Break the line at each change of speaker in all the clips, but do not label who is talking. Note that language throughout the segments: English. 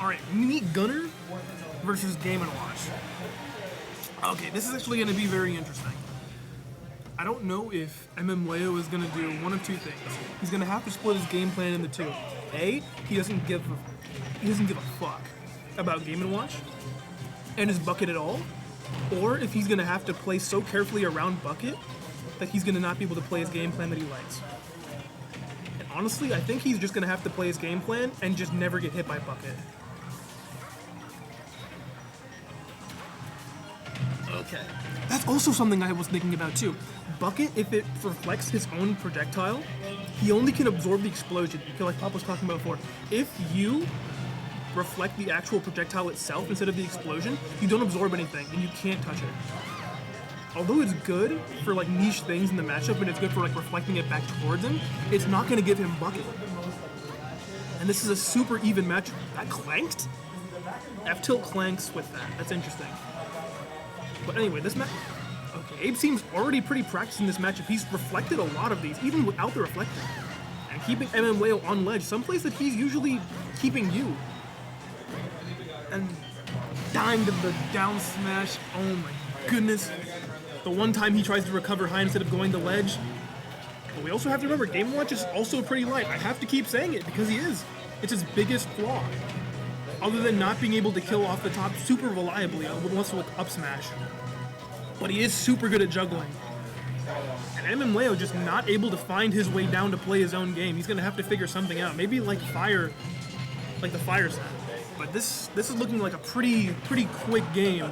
Alright, Meat Gunner versus Game & Watch. Okay, this is actually going to be very interesting. I don't know if MMLeo is going to do one of two things. He's going to have to split his game plan into two. A, he doesn't give a fuck about Game & Watch and his bucket at all. Or if he's going to have to play so carefully around bucket that he's going to not be able to play his game plan that he likes. And honestly, I think he's just going to have to play his game plan and just never get hit by bucket. Okay. That's also something I was thinking about too. Bucket, if it reflects his own projectile, he only can absorb the explosion. Because like Pop was talking about before, if you reflect the actual projectile itself instead of the explosion, you don't absorb anything and you can't touch it. Although it's good for like niche things in the matchup and it's good for like reflecting it back towards him, it's not going to give him bucket. And this is a super even match. That clanked? F-tilt clanks with that. That's interesting. But anyway, this match... Okay, Abe seems already pretty practiced in this matchup. He's reflected a lot of these, even without the reflector. And keeping MMLeo on ledge, someplace that he's usually keeping you. And dying to the down smash. Oh my goodness. The one time he tries to recover high instead of going to ledge. But we also have to remember, Game & Watch is also pretty light. I have to keep saying it because he is. It's his biggest flaw. Other than not being able to kill off the top super reliably, once with up smash. But he is super good at juggling. And MMLeo just not able to find his way down to play his own game. He's gonna have to figure something out. Maybe like the fire set. But this is looking like a pretty quick game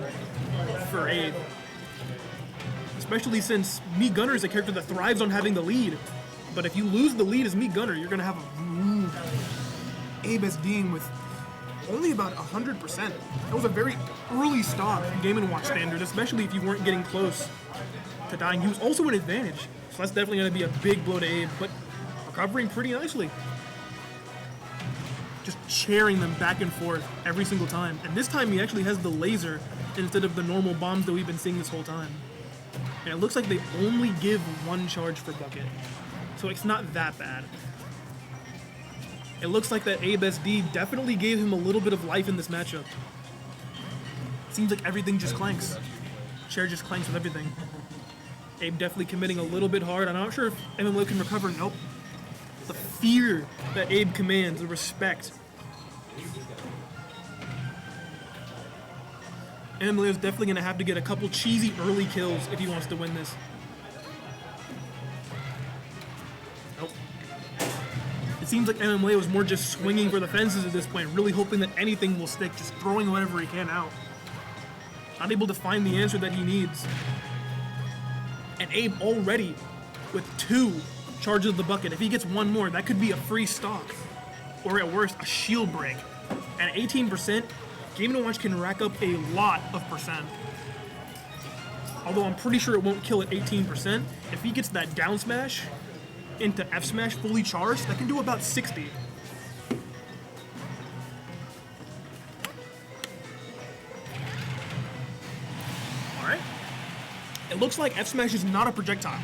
for Abe. Especially since Meat Gunner is a character that thrives on having the lead. But if you lose the lead as Meat Gunner, you're gonna have a Abe SDing with only about 100%. That was a very early stop in Game & Watch standard, especially if you weren't getting close to dying. He was also an advantage, so that's definitely going to be a big blow to Abe, but recovering pretty nicely. Just chairing them back and forth every single time. And this time he actually has the laser instead of the normal bombs that we've been seeing this whole time. And it looks like they only give one charge for bucket, so it's not that bad. It looks like that Abe SD definitely gave him a little bit of life in this matchup. Seems like everything just clanks. Chair just clanks with everything. Abe definitely committing a little bit hard. I'm not sure if MMLeo can recover. Nope. The fear that Abe commands, the respect. MMLeo's definitely going to have to get a couple cheesy early kills if he wants to win this. It seems like MMLeo is more just swinging for the fences at this point, really hoping that anything will stick, just throwing whatever he can out. Not able to find the answer that he needs. And Abe already with 2 charges of the bucket. If he gets one more, that could be a free stock. Or at worst, a shield break. And at 18%, Game & Watch can rack up a lot of percent. Although I'm pretty sure it won't kill at 18%. If he gets that down smash into F smash fully charged, that can do about 60. Alright. It looks like F smash is not a projectile.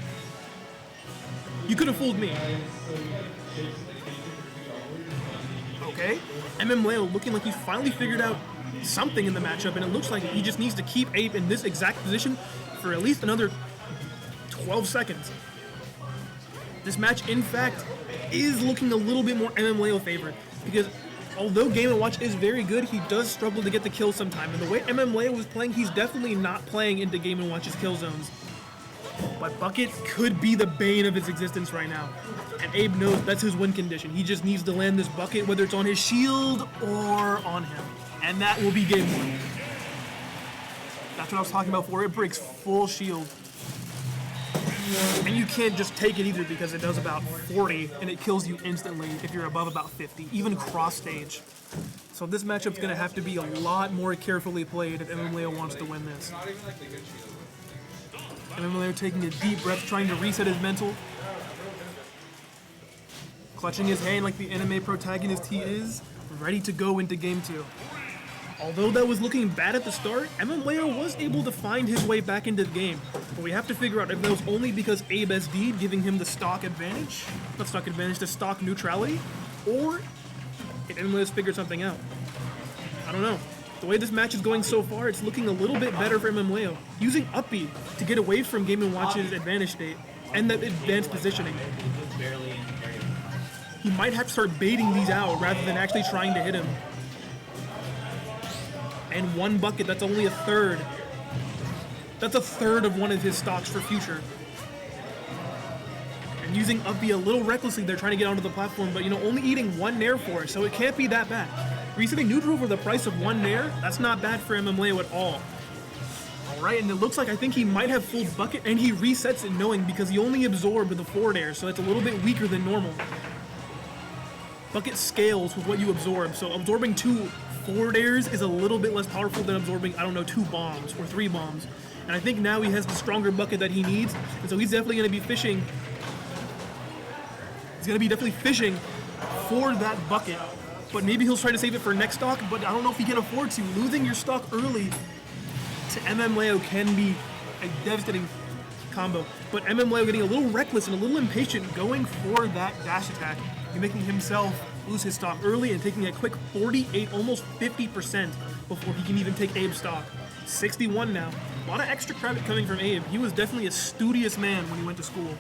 You could have fooled me. Okay. MMLeo looking like he's finally figured out something in the matchup, and it looks like he just needs to keep Abe in this exact position for at least another 12 seconds. This match, in fact, is looking a little bit more MMLeo favored, because although Game & Watch is very good, he does struggle to get the kill sometime, and the way MMLeo was playing, he's definitely not playing into Game & Watch's kill zones. But Bucket could be the bane of his existence right now, and Abe knows that's his win condition. He just needs to land this bucket, whether it's on his shield or on him, and that will be game 1. That's what I was talking about before. It breaks full shield. And you can't just take it either, because it does about 40 and it kills you instantly if you're above about 50, even cross stage. So this matchup's going to have to be a lot more carefully played if MMLeo wants to win this. MMLeo taking a deep breath, trying to reset his mental. Clutching his hand like the anime protagonist he is, ready to go into game 2. Although that was looking bad at the start, MMLeo was able to find his way back into the game. But we have to figure out if that was only because Abe SD'd, giving him the stock advantage, not stock advantage, the stock neutrality, or if MMLeo's figured something out. I don't know. The way this match is going so far, it's looking a little bit better for MMLeo. Using up B to get away from Game & Watch's advantage state and that advanced positioning. He might have to start baiting these out rather than actually trying to hit him. And one bucket, that's only a third. That's a third of one of his stocks for future. And using up B a little recklessly, they're trying to get onto the platform, but only eating one nair for it, so it can't be that bad. Resetting neutral for the price of one nair, that's not bad for MMLeo at all. Alright, and it looks like I think he might have full bucket, and he resets it knowing because he only absorbed the forward air, so it's a little bit weaker than normal. Bucket scales with what you absorb, so absorbing 2 forward airs is a little bit less powerful than absorbing, 2 bombs or 3 bombs. And I think now he has the stronger bucket that he needs, and so he's definitely going to be fishing. He's going to be definitely fishing for that bucket. But maybe he'll try to save it for next stock, but I don't know if he can afford to. Losing your stock early to MMLeo can be a devastating combo. But MMLeo getting a little reckless and a little impatient going for that dash attack and making himself lose his stock early and taking a quick 48, almost 50% before he can even take Abe's stock. 61 now. A lot of extra credit coming from Abe. He was definitely a studious man when he went to school.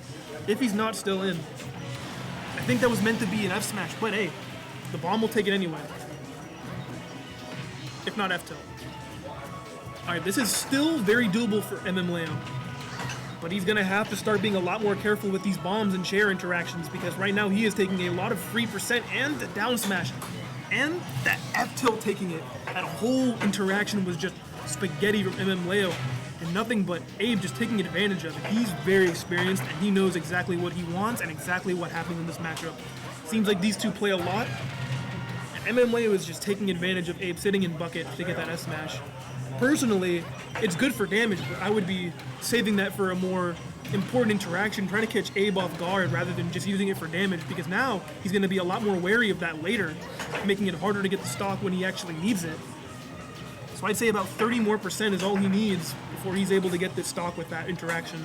If he's not still in. I think that was meant to be an F smash, but hey, the bomb will take it anyway. If not F tilt. Alright, this is still very doable for MMLeo. But he's gonna have to start being a lot more careful with these bombs and chair interactions because right now he is taking a lot of free percent and the down smash. And that F tilt taking it. That whole interaction was just spaghetti from MMLeo. And nothing but Abe just taking advantage of it. He's very experienced and he knows exactly what he wants and exactly what happens in this matchup. Seems like these two play a lot. And MMLeo is just taking advantage of Abe sitting in bucket to get that S smash. Personally, it's good for damage, but I would be saving that for a more important interaction, trying to catch Abe off guard rather than just using it for damage, because now he's going to be a lot more wary of that later, making it harder to get the stock when he actually needs it. So I'd say about 30% more is all he needs before he's able to get this stock with that interaction.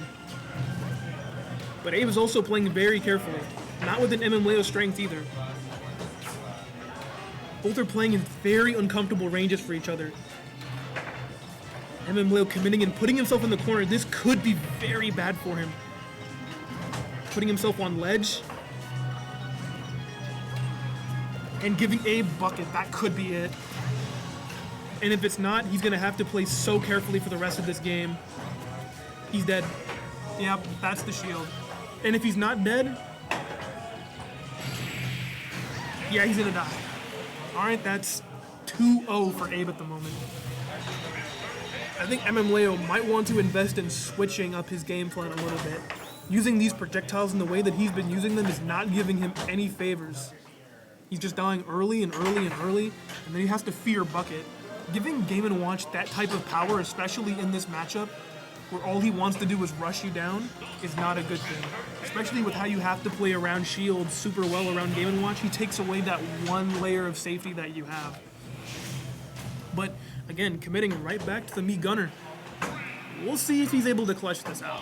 But Abe is also playing very carefully, not with an MMLeo strength either. Both are playing in very uncomfortable ranges for each other. MMLeo committing and putting himself in the corner, this could be very bad for him. Putting himself on ledge. And giving Abe bucket, that could be it. And if it's not, he's gonna have to play so carefully for the rest of this game. He's dead. Yep, that's the shield. And if he's not dead, yeah, he's gonna die. Alright, that's 2-0 for Abe at the moment. I think MMLeo might want to invest in switching up his game plan a little bit. Using these projectiles in the way that he's been using them is not giving him any favors. He's just dying early and early and early, and then he has to fear bucket. Giving Game & Watch that type of power, especially in this matchup, where all he wants to do is rush you down, is not a good thing. Especially with how you have to play around shield super well around Game & Watch, he takes away that one layer of safety that you have. But again, committing right back to the Mii Gunner. We'll see if he's able to clutch this out.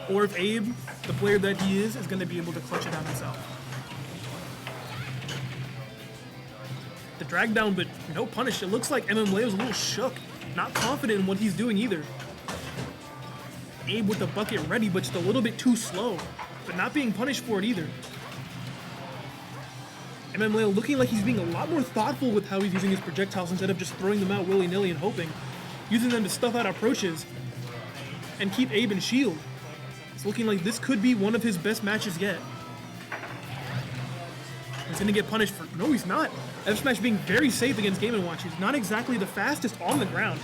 Or if Abe, the player that he is going to be able to clutch it out himself. The drag down, but no punish. It looks like MMLeo's a little shook. Not confident in what he's doing either. Abe with the bucket ready, but just a little bit too slow. But not being punished for it either. MMLeo looking like he's being a lot more thoughtful with how he's using his projectiles instead of just throwing them out willy-nilly and hoping. Using them to stuff out approaches and keep Abe in shield. It's looking like this could be one of his best matches yet. He's gonna get punished for, no he's not. F smash being very safe against Game & Watch. He's not exactly the fastest on the ground.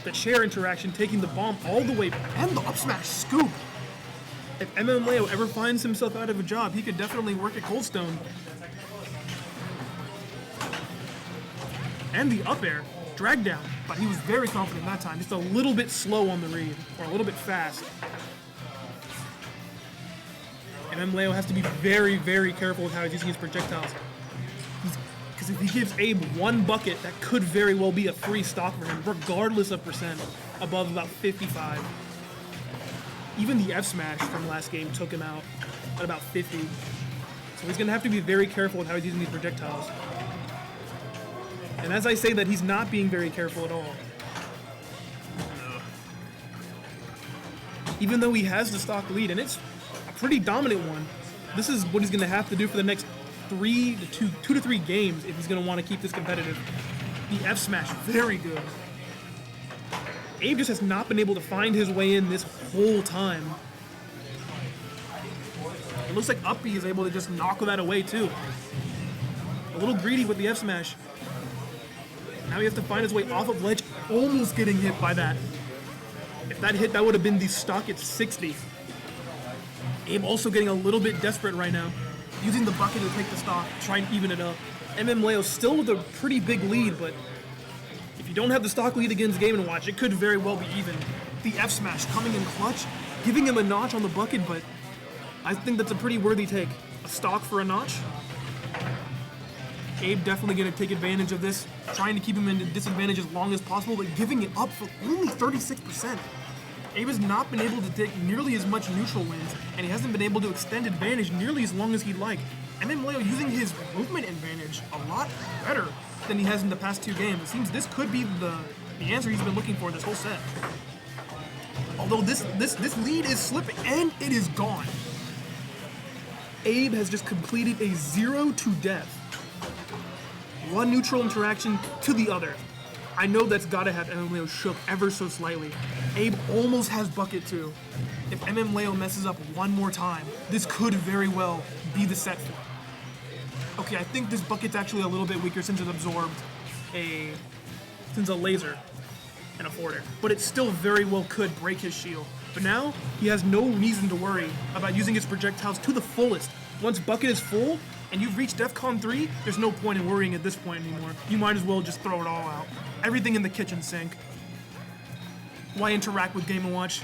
The chair interaction taking the bomb all the way, and the up smash scoop. If MMLeo ever finds himself out of a job, he could definitely work at Cold Stone. And the up air, drag down, but he was very confident that time, just a little bit slow on the read, or a little bit fast. MMLeo has to be very, very careful with how he's using his projectiles. Because Because if he gives Abe one bucket, that could very well be a free stock for him, regardless of percent, above about 55. Even the F smash from last game took him out at about 50. So he's going to have to be very careful with how he's using these projectiles. And as I say that, he's not being very careful at all. Even though he has the stock lead, and it's a pretty dominant one, this is what he's going to have to do for the next 2 to 3 games if he's going to want to keep this competitive. The F smash, very good. Abe just has not been able to find his way in this whole time. It looks like Uppy is able to just knock that away too. A little greedy with the F smash. Now he has to find his way off of ledge, almost getting hit by that. If that hit, that would have been the stock at 60. Abe also getting a little bit desperate right now, using the bucket to take the stock, trying to even it up. MMLeo still with a pretty big lead, but if you don't have the stock lead against Game & Watch, it could very well be even. The F smash coming in clutch, giving him a notch on the bucket, but I think that's a pretty worthy take. A stock for a notch. Abe definitely going to take advantage of this, trying to keep him in a disadvantage as long as possible, but giving it up for only 36%. Abe has not been able to take nearly as much neutral wins, and he hasn't been able to extend advantage nearly as long as he'd like. MMLeo using his movement advantage a lot better than he has in the past 2 games. It seems this could be the answer he's been looking for this whole set. Although this lead is slipping, and it is gone. Abe has just completed a 0 to death. One neutral interaction to the other. I know that's gotta have MMLeo shook ever so slightly. Abe almost has bucket too. If MMLeo messes up one more time, this could very well be the set for him. Okay, I think this bucket's actually a little bit weaker since it absorbed a laser and a forwarder, but it still very well could break his shield. But now, he has no reason to worry about using his projectiles to the fullest. Once bucket is full, and you've reached DEFCON 3, there's no point in worrying at this point anymore. You might as well just throw it all out. Everything in the kitchen sink. Why interact with Game & Watch?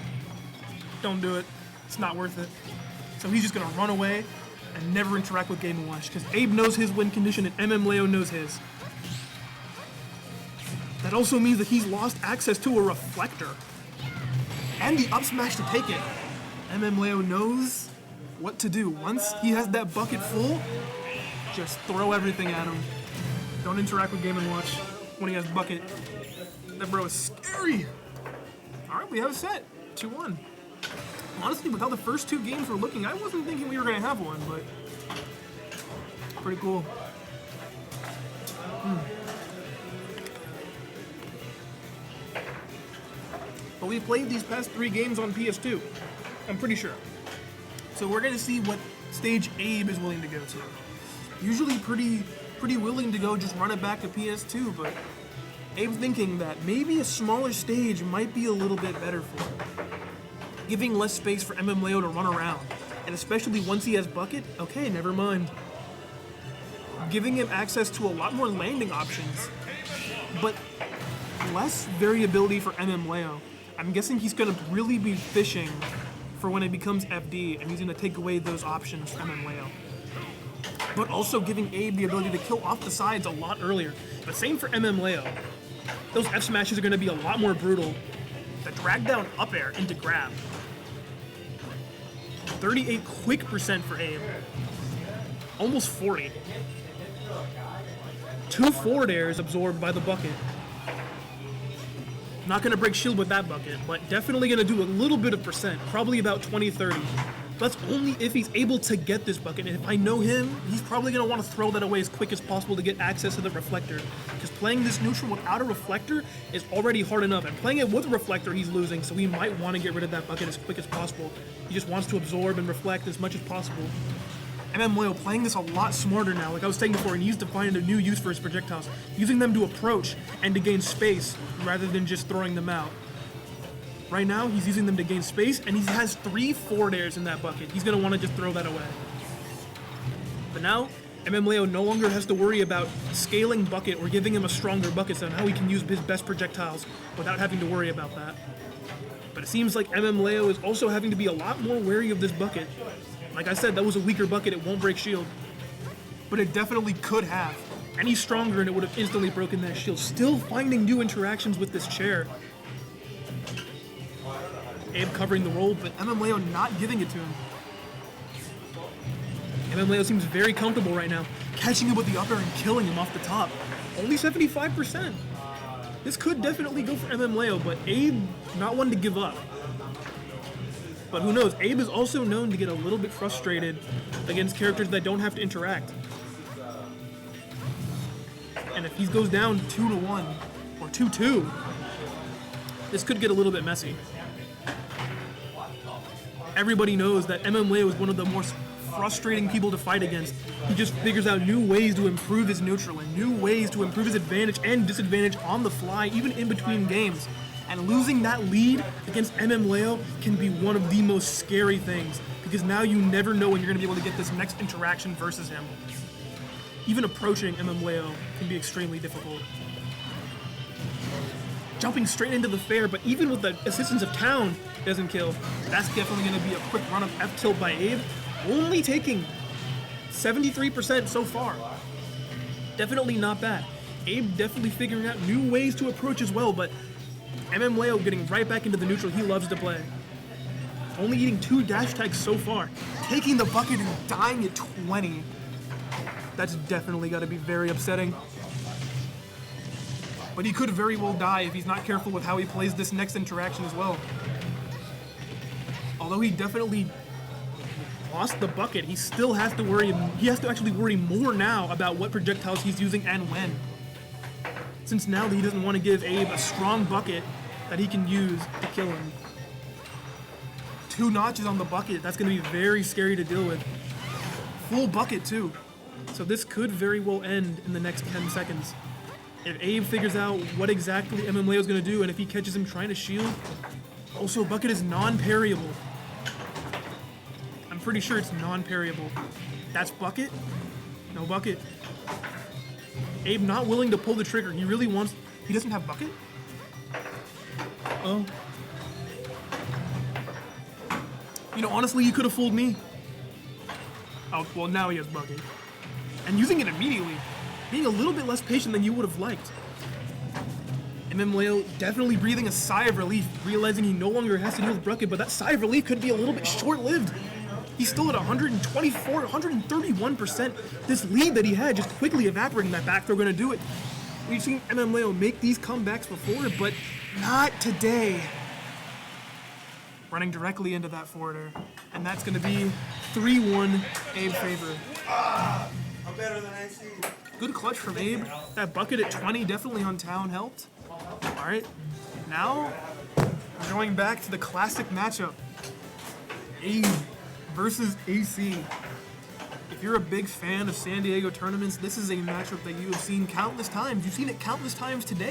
Don't do it. It's not worth it. So he's just gonna run away and never interact with Game & Watch, because Abe knows his win condition and MMLeo knows his. That also means that he's lost access to a reflector. And the up smash to take it. MMLeo knows what to do. Once he has that bucket full, just throw everything at him. Don't interact with Game & Watch when he has bucket. That bro is scary. Alright, we have a set. 2-1. Honestly, with how the first 2 games were looking, I wasn't thinking we were going to have one, but pretty cool. But we played these past 3 games on PS2. I'm pretty sure. So we're going to see what stage Abe is willing to go to. Usually pretty willing to go just run it back to PS2, but Abe's thinking that maybe a smaller stage might be a little bit better for him. Giving less space for MMLeo to run around, and especially once he has bucket, okay, never mind. Giving him access to a lot more landing options, but less variability for MMLeo. I'm guessing he's going to really be fishing for when it becomes FD, and he's going to take away those options from MMLeo. But also giving Abe the ability to kill off the sides a lot earlier. But same for MMLeo. Those F smashes are going to be a lot more brutal. The drag down up air into grab. 38 quick percent for Abe. Almost 40. 2 forward airs absorbed by the bucket. Not going to break shield with that bucket, but definitely going to do a little bit of percent, probably about 20-30. That's only if he's able to get this bucket, and if I know him, he's probably going to want to throw that away as quick as possible to get access to the reflector, because playing this neutral without a reflector is already hard enough, and playing it with a reflector he's losing, so he might want to get rid of that bucket as quick as possible. He just wants to absorb and reflect as much as possible. MMLeo playing this a lot smarter now, like I was saying before, and he used to find a new use for his projectiles, using them to approach and to gain space rather than just throwing them out. Right now, he's using them to gain space, and he has 3 forward airs in that bucket. He's going to want to just throw that away. But now, MMLeo no longer has to worry about scaling bucket or giving him a stronger bucket, so now he can use his best projectiles without having to worry about that. But it seems like MMLeo is also having to be a lot more wary of this bucket. Like I said, that was a weaker bucket, it won't break shield. But it definitely could have. any stronger and it would have instantly broken that shield. Still finding new interactions with this chair. Abe covering the roll, but MMLeo not giving it to him. MMLeo seems very comfortable right now, catching him with the upper and killing him off the top. Only 75%. This could definitely go for MMLeo, but Abe not one to give up. But who knows, Abe is also known to get a little bit frustrated against characters that don't have to interact. And if he goes down 2-1 or 2-2, this could get a little bit messy. Everybody knows that MMLeo is one of the most frustrating people to fight against. He just figures out new ways to improve his neutral and new ways to improve his advantage and disadvantage on the fly, even in between games. And losing that lead against MMLeo can be one of the most scary things, because now you never know when you're going to be able to get this next interaction versus him. Even approaching MMLeo can be extremely difficult. Jumping straight into the fair, but even with the assistance of Town, doesn't kill. That's definitely going to be a quick run of F tilt by Abe, only taking 73% so far. Definitely not bad. Abe definitely figuring out new ways to approach as well, but MMLeo getting right back into the neutral he loves to play. Only eating 2 dash tags so far. Taking the bucket and dying at 20. That's definitely got to be very upsetting. But he could very well die if he's not careful with how he plays this next interaction as well. Although he definitely lost the bucket, he still has to worry. He has to actually worry more now about what projectiles he's using and when. Since now he doesn't want to give Abe a strong bucket that he can use to kill him. 2 notches on the bucket, that's going to be very scary to deal with. Full bucket too. So this could very well end in the next 10 seconds. If Abe figures out what exactly MMLeo is going to do, and if he catches him trying to shield. Also, bucket is non-parryable. I'm pretty sure it's non-parryable. That's bucket? No bucket. Abe not willing to pull the trigger. He really wants... He doesn't have bucket? Oh. You know, honestly, he could have fooled me. Oh, well, now he has bucket. And using it immediately. Being a little bit less patient than you would have liked. MMLeo definitely breathing a sigh of relief, realizing he no longer has to deal with bucket, but that sigh of relief could be a little bit short-lived. He's still at 124, 131%. This lead that he had just quickly evaporating. That back throw going to do it. We've seen MMLeo make these comebacks before, but not today. Running directly into that forwarder. And that's going to be 3-1 Abe favor.
I'm better than I see.
Good clutch from Abe. That bucket at 20 definitely on Town helped. All right, now we're going back to the classic matchup. Abe versus AC. If you're a big fan of San Diego tournaments, this is a matchup that you have seen countless times. You've seen it countless times today.